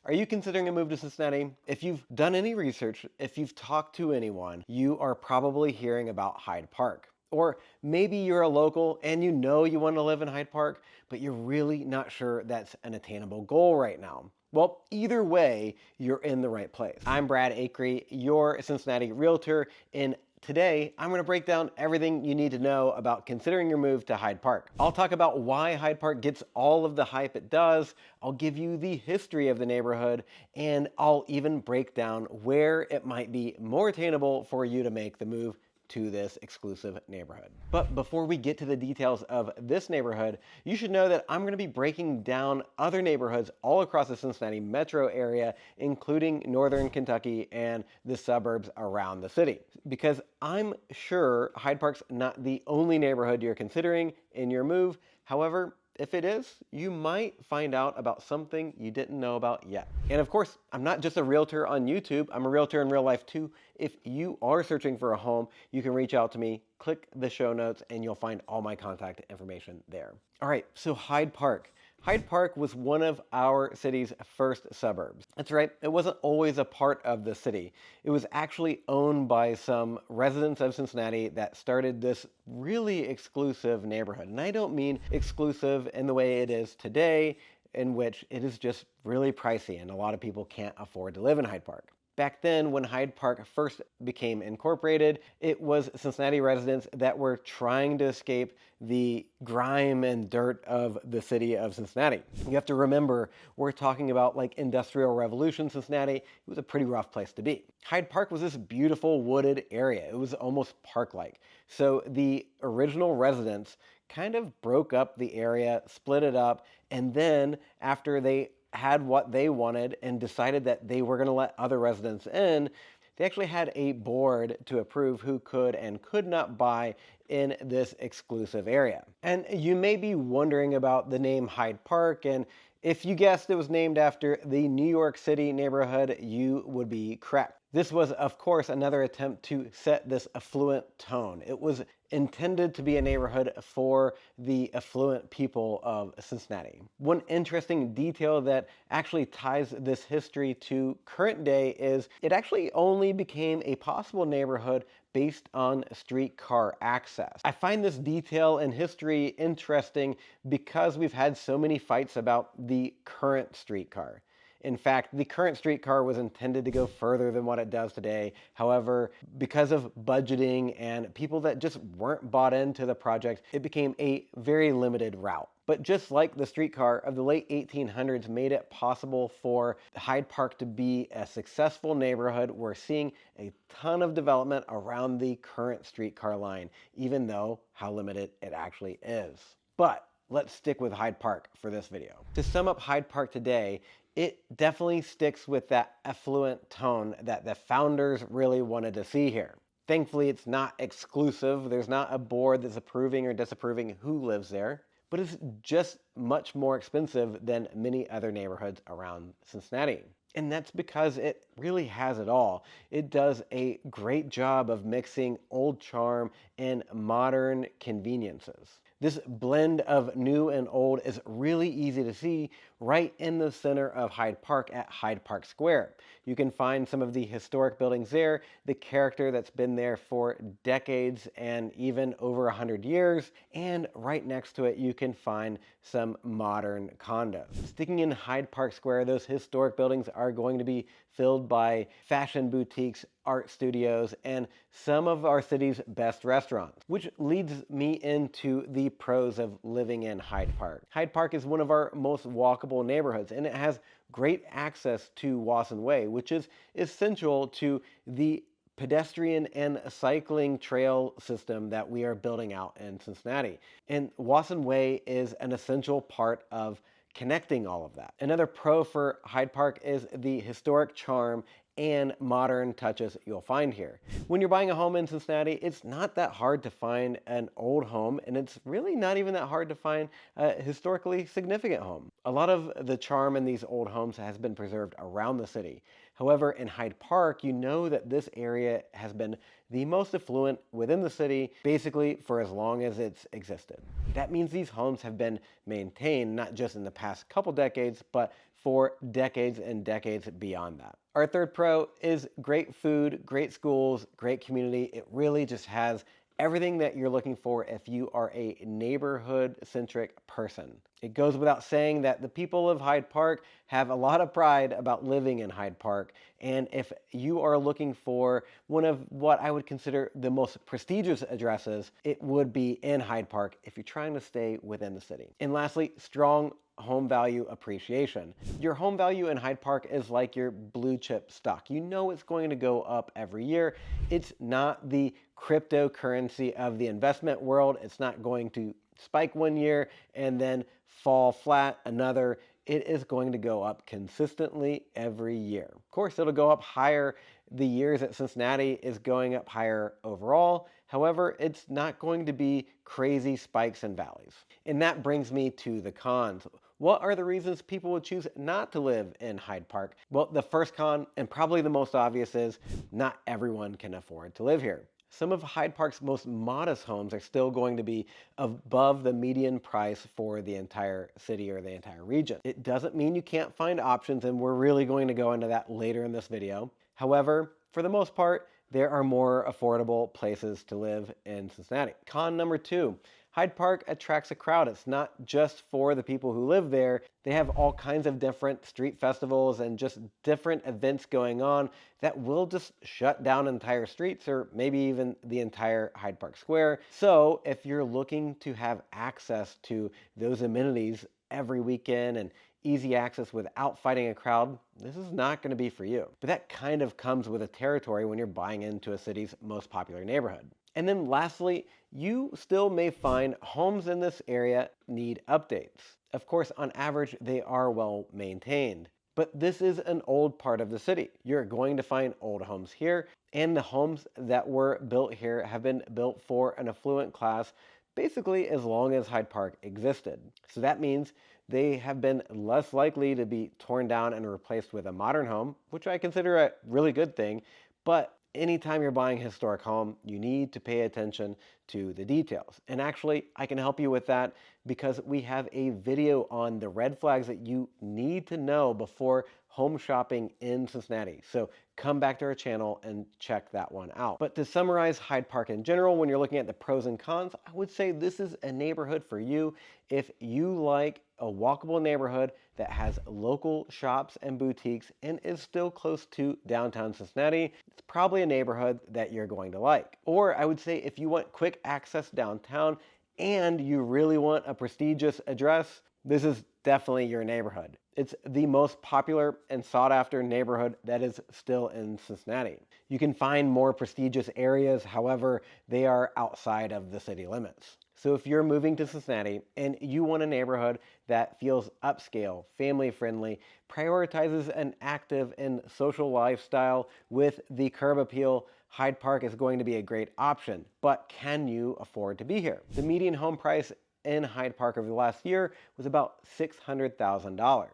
Are you considering a move to Cincinnati? If you've done any research, if you've talked to anyone, you are probably hearing about Hyde Park. Or maybe you're a local and you know you want to live in Hyde Park, but you're really not sure that's an attainable goal right now. Well, either way, you're in the right place. I'm Brad Akery, your Cincinnati realtor, and today I'm going to break down everything you need to know about considering your move to Hyde Park. I'll talk about why Hyde Park gets all of the hype it does, I'll give you the history of the neighborhood, and I'll even break down where it might be more attainable for you to make the move to this exclusive neighborhood. But before we get to the details of this neighborhood, you should know that I'm going to be breaking down other neighborhoods all across the Cincinnati metro area, including northern Kentucky and the suburbs around the city. Because I'm sure Hyde Park's not the only neighborhood you're considering in your move. However, if it is, you might find out about something you didn't know about yet. And of course, I'm not just a realtor on YouTube, I'm a realtor in real life too. If you are searching for a home, you can reach out to me, click the show notes, and you'll find all my contact information there. All right, so Hyde Park. Hyde Park was one of our city's first suburbs. That's right, it wasn't always a part of the city. It was actually owned by some residents of Cincinnati that started this really exclusive neighborhood. And I don't mean exclusive in the way it is today, in which it is just really pricey and a lot of people can't afford to live in Hyde Park. Back then, when Hyde Park first became incorporated, it was Cincinnati residents that were trying to escape the grime and dirt of the city of Cincinnati. You have to remember, we're talking about like Industrial Revolution Cincinnati. It was a pretty rough place to be. Hyde Park was this beautiful wooded area. It was almost park-like. So the original residents kind of broke up the area, split it up, and then after they had what they wanted and decided that they were going to let other residents in, they actually had a board to approve who could and could not buy in this exclusive area. And you may be wondering about the name Hyde Park, and if you guessed it was named after the New York City neighborhood, you would be correct. This was, of course, another attempt to set this affluent tone. It was intended to be a neighborhood for the affluent people of Cincinnati. One interesting detail that actually ties this history to current day is it actually only became a possible neighborhood based on streetcar access. I find this detail in history interesting because we've had so many fights about the current streetcar. In fact, the current streetcar was intended to go further than what it does today. However, because of budgeting and people that just weren't bought into the project, it became a very limited route. But just like the streetcar of the late 1800s made it possible for Hyde Park to be a successful neighborhood, we're seeing a ton of development around the current streetcar line, even though how limited it actually is. But let's stick with Hyde Park for this video. To sum up Hyde Park today, it definitely sticks with that affluent tone that the founders really wanted to see here. Thankfully, it's not exclusive. There's not a board that's approving or disapproving who lives there, but it's just much more expensive than many other neighborhoods around Cincinnati. And that's because it really has it all. It does a great job of mixing old charm and modern conveniences. This blend of new and old is really easy to see right in the center of Hyde Park at Hyde Park Square. You can find some of the historic buildings there, the character that's been there for decades and even over 100 years, and right next to it you can find some modern condos. Sticking in Hyde Park Square, those historic buildings are going to be filled by fashion boutiques, art studios, and some of our city's best restaurants, which leads me into the pros of living in Hyde Park. Hyde Park is one of our most walkable neighborhoods, and it has great access to Wasson Way, which is essential to the pedestrian and cycling trail system that we are building out in Cincinnati. And Wasson Way is an essential part of connecting all of that. Another pro for Hyde Park is the historic charm and modern touches you'll find here. When you're buying a home in Cincinnati, it's not that hard to find an old home, and it's really not even that hard to find a historically significant home. A lot of the charm in these old homes has been preserved around the city. However, in Hyde Park, you know that this area has been the most affluent within the city, basically for as long as it's existed. That means these homes have been maintained not just in the past couple decades, but for decades and decades beyond that. Our third pro is great food, great schools, great community. It really just has everything that you're looking for if you are a neighborhood-centric person. It goes without saying that the people of Hyde Park have a lot of pride about living in Hyde Park, and if you are looking for one of what I would consider the most prestigious addresses, it would be in Hyde Park if you're trying to stay within the city. And lastly, strong home value appreciation. Your home value in Hyde Park is like your blue chip stock. You know it's going to go up every year. It's not the cryptocurrency of the investment world. It's not going to spike one year and then fall flat another. It is going to go up consistently every year. Of course, it'll go up higher the years that Cincinnati is going up higher overall. However, it's not going to be crazy spikes and valleys. And that brings me to the cons. What are the reasons people would choose not to live in Hyde Park? Well, the first con, and probably the most obvious, is not everyone can afford to live here. Some of Hyde Park's most modest homes are still going to be above the median price for the entire city or the entire region. It doesn't mean you can't find options, and we're really going to go into that later in this video. However, for the most part, there are more affordable places to live in Cincinnati. Con number 2, Hyde Park attracts a crowd. It's not just for the people who live there. They have all kinds of different street festivals and just different events going on that will just shut down entire streets or maybe even the entire Hyde Park Square. So if you're looking to have access to those amenities every weekend and easy access without fighting a crowd, this is not going to be for you. But that kind of comes with a territory when you're buying into a city's most popular neighborhood. And then lastly, you still may find homes in this area need updates. Of course, on average, they are well maintained. But this is an old part of the city. You're going to find old homes here, and the homes that were built here have been built for an affluent class basically as long as Hyde Park existed. So that means they have been less likely to be torn down and replaced with a modern home, which I consider a really good thing. But anytime you're buying a historic home, you need to pay attention to the details. And actually, I can help you with that because we have a video on the red flags that you need to know before home shopping in Cincinnati. So come back to our channel and check that one out. But to summarize Hyde Park in general, when you're looking at the pros and cons, I would say this is a neighborhood for you if you like a walkable neighborhood that has local shops and boutiques and is still close to downtown Cincinnati. It's probably a neighborhood that you're going to like. Or I would say if you want quick access downtown and you really want a prestigious address, this is definitely your neighborhood. It's the most popular and sought after neighborhood that is still in Cincinnati. You can find more prestigious areas, however, they are outside of the city limits. So if you're moving to Cincinnati and you want a neighborhood that feels upscale, family-friendly, prioritizes an active and social lifestyle with the curb appeal, Hyde Park is going to be a great option. But can you afford to be here? The median home price in Hyde Park over the last year was about $600,000.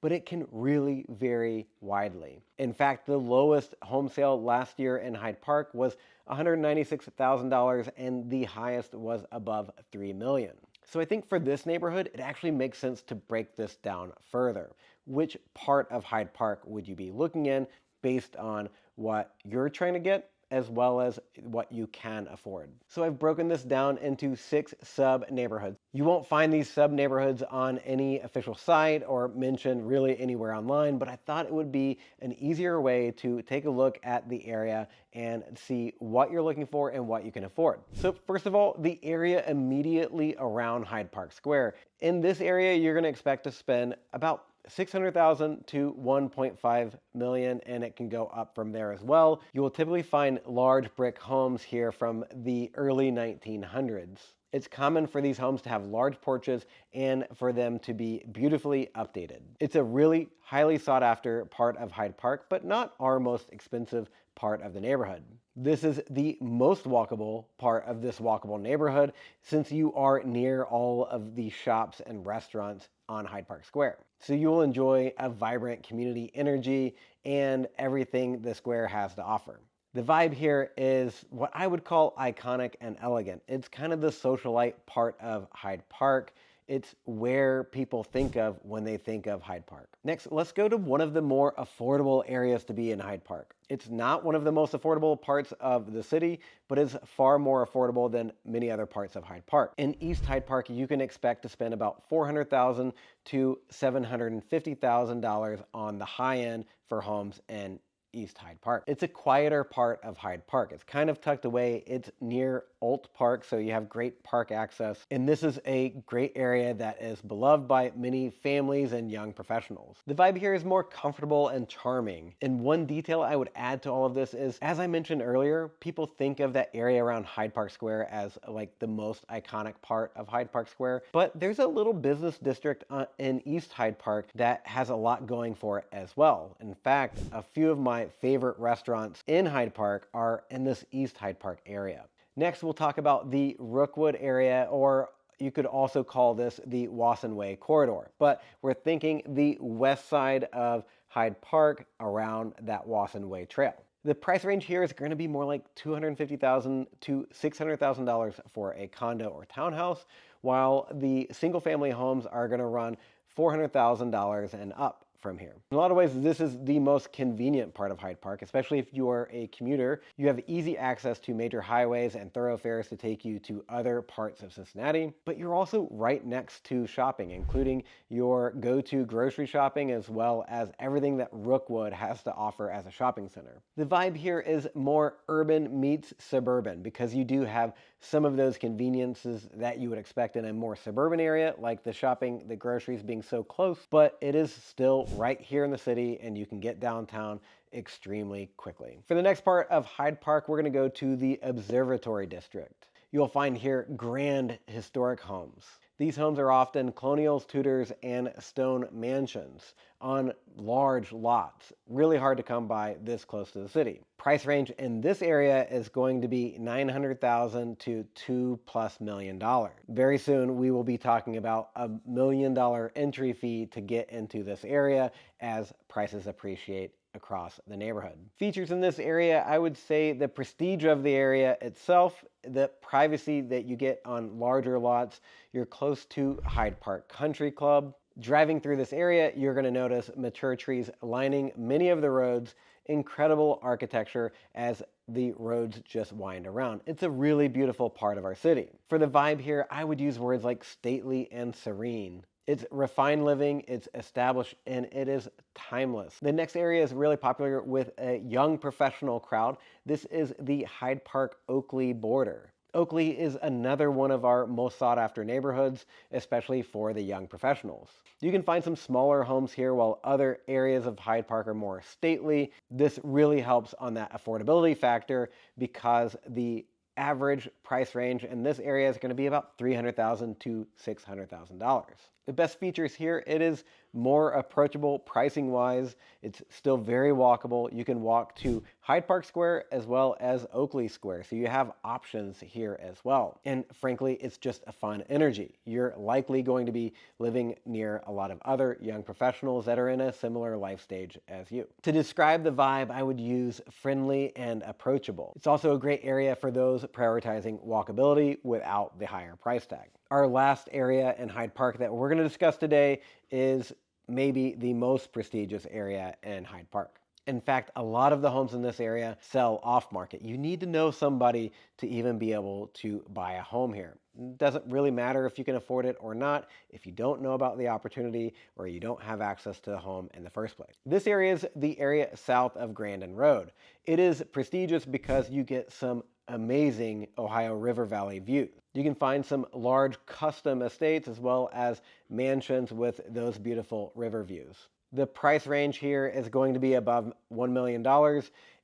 But it can really vary widely. In fact, the lowest home sale last year in Hyde Park was $196,000 and the highest was above $3 million. So I think for this neighborhood, it actually makes sense to break this down further. Which part of Hyde Park would you be looking in based on what you're trying to get as well as what you can afford? So I've broken this down into 6 sub-neighborhoods. You won't find these sub-neighborhoods on any official site or mentioned really anywhere online, but I thought it would be an easier way to take a look at the area and see what you're looking for and what you can afford. So first of all, the area immediately around Hyde Park Square. In this area, you're going to expect to spend about $600,000 to $1.5 million, and it can go up from there as well. You will typically find large brick homes here from the early 1900s. It's common for these homes to have large porches and for them to be beautifully updated. It's a really highly sought after part of Hyde Park, but not our most expensive part of the neighborhood. This is the most walkable part of this walkable neighborhood since you are near all of the shops and restaurants on Hyde Park Square. So you will enjoy a vibrant community energy and everything the square has to offer. The vibe here is what I would call iconic and elegant. It's kind of the socialite part of Hyde Park. It's where people think of when they think of Hyde Park. Next, let's go to one of the more affordable areas to be in Hyde Park. It's not one of the most affordable parts of the city, but is far more affordable than many other parts of Hyde Park. In East Hyde Park, you can expect to spend about $400,000 to $750,000 on the high end for homes in East Hyde Park. It's a quieter part of Hyde Park. It's kind of tucked away. It's near Old Park, so you have great park access. And this is a great area that is beloved by many families and young professionals. The vibe here is more comfortable and charming. And one detail I would add to all of this is, as I mentioned earlier, people think of that area around Hyde Park Square as like the most iconic part of Hyde Park Square, but there's a little business district in East Hyde Park that has a lot going for it as well. In fact, a few of my favorite restaurants in Hyde Park are in this East Hyde Park area. Next, we'll talk about the Rookwood area, or you could also call this the Wasson Way corridor, but we're thinking the west side of Hyde Park around that Wasson Way trail. The price range here is going to be more like $250,000 to $600,000 for a condo or townhouse, while the single family homes are going to run $400,000 and up from here. In a lot of ways, this is the most convenient part of Hyde Park, especially if you are a commuter. You have easy access to major highways and thoroughfares to take you to other parts of Cincinnati, but you're also right next to shopping, including your go-to grocery shopping, as well as everything that Rookwood has to offer as a shopping center. The vibe here is more urban meets suburban, because you do have some of those conveniences that you would expect in a more suburban area, like the shopping, the groceries being so close, but it is still right here in the city and you can get downtown extremely quickly. For the next part of Hyde Park, we're going to go to the Observatory District. You'll find here grand historic homes. These homes are often colonials, Tudors, and stone mansions on large lots. Really hard to come by this close to the city. Price range in this area is going to be $900,000 to $2+ million. Very soon, we will be talking about $1 million entry fee to get into this area as prices appreciate across the neighborhood. Features in this area, I would say the prestige of the area itself, the privacy that you get on larger lots. You're close to Hyde Park Country Club. Driving through this area, you're going to notice mature trees lining many of the roads, incredible architecture as the roads just wind around. It's a really beautiful part of our city. For the vibe here, I would use words like stately and serene. It's refined living, it's established, and it is timeless. The next area is really popular with a young professional crowd. This is the Hyde Park Oakley border. Oakley is another one of our most sought after neighborhoods, especially for the young professionals. You can find some smaller homes here while other areas of Hyde Park are more stately. This really helps on that affordability factor because the average price range in this area is going to be about $300,000 to $600,000. The best features here, it is more approachable pricing wise. It's still very walkable. You can walk to Hyde Park Square as well as Oakley Square. So you have options here as well. And frankly, it's just a fun energy. You're likely going to be living near a lot of other young professionals that are in a similar life stage as you. To describe the vibe, I would use friendly and approachable. It's also a great area for those prioritizing walkability without the higher price tag. Our last area in Hyde Park that we're going to discuss today is maybe the most prestigious area in Hyde Park. In fact, a lot of the homes in this area sell off market. You need to know somebody to even be able to buy a home here. It doesn't really matter if you can afford it or not if you don't know about the opportunity or you don't have access to the home in the first place. This area is the area south of Grandin Rd. It is prestigious because you get some amazing Ohio River Valley views. You can find some large custom estates as well as mansions with those beautiful river views. The price range here is going to be above $1 million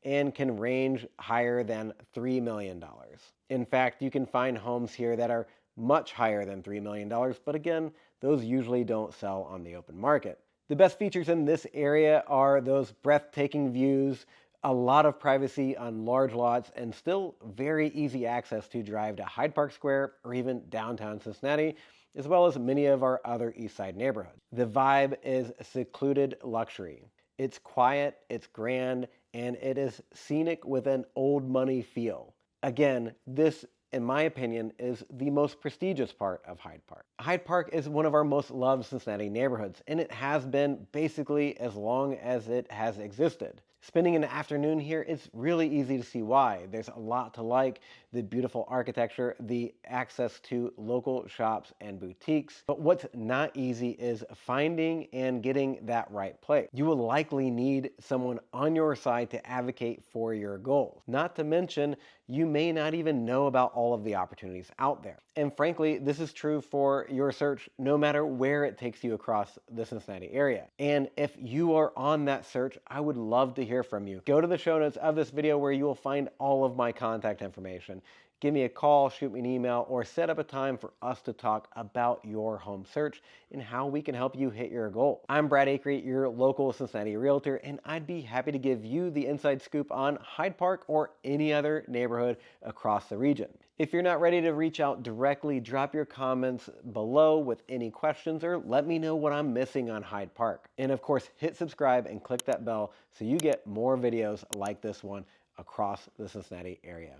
and can range higher than $3 million. In fact, you can find homes here that are much higher than $3 million, but again, those usually don't sell on the open market. The best features in this area are those breathtaking views, a lot of privacy on large lots, and still very easy access to drive to Hyde Park Square or even downtown Cincinnati, as well as many of our other East Side neighborhoods. The vibe is secluded luxury. It's quiet, it's grand, and it is scenic with an old money feel. Again, this in my opinion, is the most prestigious part of Hyde Park. Hyde Park is one of our most loved Cincinnati neighborhoods, and it has been basically as long as it has existed. Spending an afternoon here, it's really easy to see why. There's a lot to like: the beautiful architecture, the access to local shops and boutiques. But what's not easy is finding and getting that right place. You will likely need someone on your side to advocate for your goals. Not to mention, you may not even know about all of the opportunities out there. And frankly, this is true for your search no matter where it takes you across the Cincinnati area. And if you are on that search, I would love to hear from you. Go to the show notes of this video where you will find all of my contact information. Give me a call, shoot me an email, or set up a time for us to talk about your home search and how we can help you hit your goal. I'm Brad Akery, your local Cincinnati realtor, and I'd be happy to give you the inside scoop on Hyde Park or any other neighborhood across the region. If you're not ready to reach out directly, drop your comments below with any questions or let me know what I'm missing on Hyde Park. And of course, hit subscribe and click that bell so you get more videos like this one across the Cincinnati area.